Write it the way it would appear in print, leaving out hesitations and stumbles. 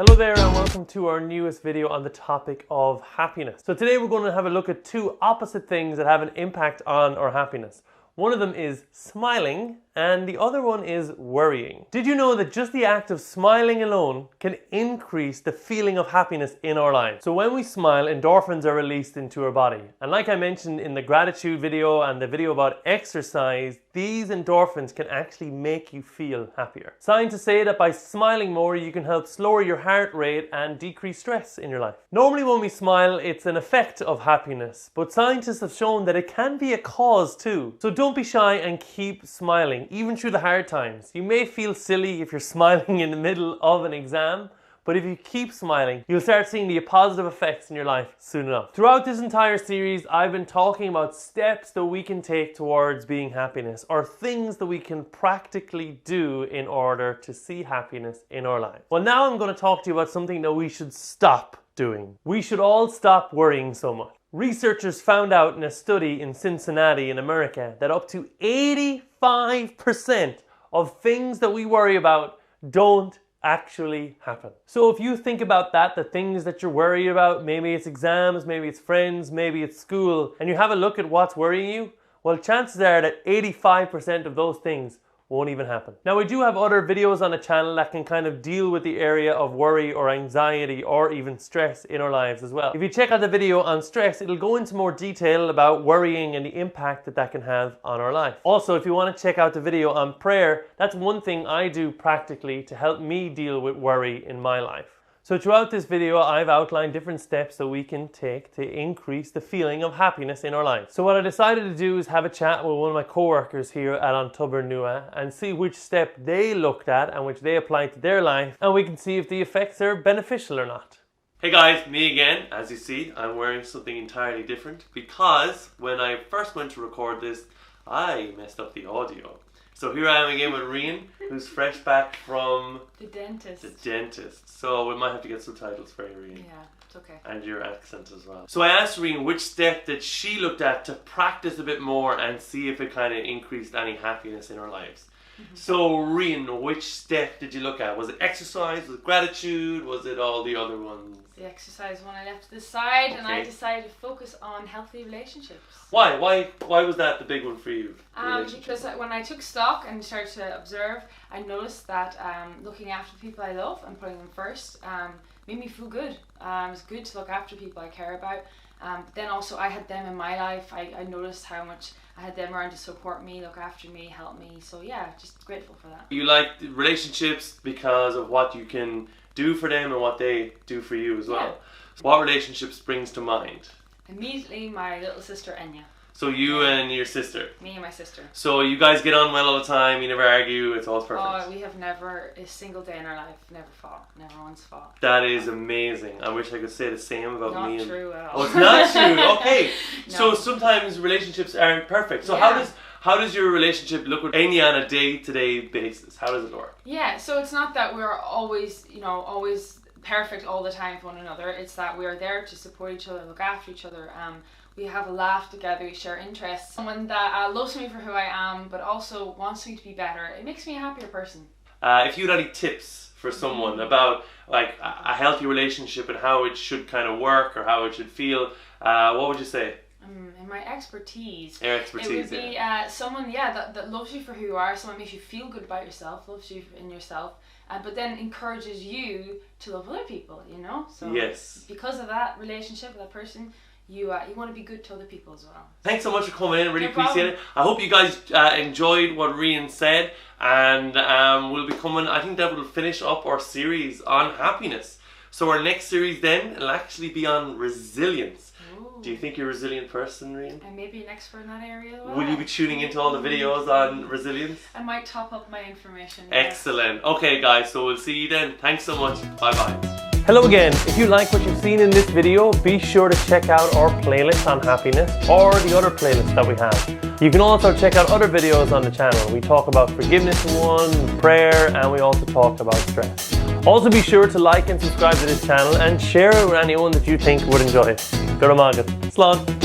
Hello there and welcome to our newest video on the topic of happiness. So today we're going to have a look at two opposite things that have an impact on our happiness. One of them is smiling and the other one is worrying. Did you know that just the act of smiling alone can increase the feeling of happiness in our lives? So when we smile, endorphins are released into our body. And like I mentioned in the gratitude video and the video about exercise, these endorphins can actually make you feel happier. Scientists say that by smiling more, you can help slower your heart rate and decrease stress in your life. Normally when we smile, it's an effect of happiness, but scientists have shown that it can be a cause too. So don't be shy and keep smiling, even through the hard times. You may feel silly if you're smiling in the middle of an exam, but if you keep smiling, you'll start seeing the positive effects in your life soon enough. Throughout this entire series, I've been talking about steps that we can take towards being happiness, or things that we can practically do in order to see happiness in our lives. Well, now I'm going to talk to you about something that we should stop doing. We should all stop worrying so much. Researchers found out in a study in Cincinnati in America that up to 85% of things that we worry about don't actually happen. So if you think about that, the things that you're worried about, maybe it's exams, maybe it's friends, maybe it's school, and you have a look at what's worrying you, well, chances are that 85% of those things won't even happen. Now, we do have other videos on the channel that can kind of deal with the area of worry or anxiety or even stress in our lives as well. If you check out the video on stress, it'll go into more detail about worrying and the impact that that can have on our life. Also, if you want to check out the video on prayer, that's one thing I do practically to help me deal with worry in my life. So throughout this video, I've outlined different steps that we can take to increase the feeling of happiness in our life. So what I decided to do is have a chat with one of my co-workers here at Tobar Nua and see which step they looked at and which they applied to their life, and we can see if the effects are beneficial or not. Hey guys, me again. As you see, I'm wearing something entirely different because when I first went to record this, I messed up the audio. So here I am again with Rian, who's fresh back from the dentist. So we might have to get subtitles for you, Rian. Yeah, it's okay. And your accent as well. So I asked Rian which step that she looked at to practice a bit more and see if it kind of increased any happiness in our lives. So Rian, which step did you look at? Was it exercise? Was it gratitude? Was it all the other ones? The exercise one I left to the side, and I decided to focus on healthy relationships. Why was that the big one for you? Because when I took stock and started to observe, I noticed that looking after the people I love and putting them first made me feel good. It's good to look after people I care about. But then also I had them in my life. I noticed how much I had them around to support me, look after me, help me. So yeah, just grateful for that. You like relationships because of what you can do for them and what they do for you as well. Yeah. So what relationship springs to mind? Immediately my little sister Enya. So you and your sister? Me and my sister. So you guys get on well all the time, you never argue, it's all perfect? Oh, we have never, a single day in our life, never fought, never once fought. That is amazing. I wish I could say the same about me. Not true at all. Oh, it's not true? Okay. No. So sometimes relationships aren't perfect. So yeah. How does your relationship look with Enya on a day-to-day basis? How does it work? Yeah, so it's not that we're always, always perfect all the time for one another. It's that we're there to support each other, look after each other. We have a laugh together, we share interests. Someone that loves me for who I am, but also wants me to be better. It makes me a happier person. If you had any tips for someone about like a healthy relationship and how it should kind of work or how it should feel, what would you say? In my expertise, it would be someone that loves you for who you are, someone makes you feel good about yourself, loves you in yourself, but then encourages you to love other people, So yes. Because of that relationship with that person, you want to be good to other people as well. Thanks so much for coming in, really appreciate it. I hope you guys enjoyed what Rian said, and we'll be coming, I think that will finish up our series on happiness. So our next series then will actually be on resilience. Do you think you're a resilient person, Rian? I may be an expert in that area as well. Will you be tuning into all the videos on resilience? I might top up my information. Excellent. Yes. Okay guys, so we'll see you then. Thanks so much. Bye bye. Hello again. If you like what you've seen in this video, be sure to check out our playlist on happiness or the other playlists that we have. You can also check out other videos on the channel. We talk about forgiveness in one, prayer, and we also talk about stress. Also be sure to like and subscribe to this channel and share it with anyone that you think would enjoy it. Go to Margaret. Slán.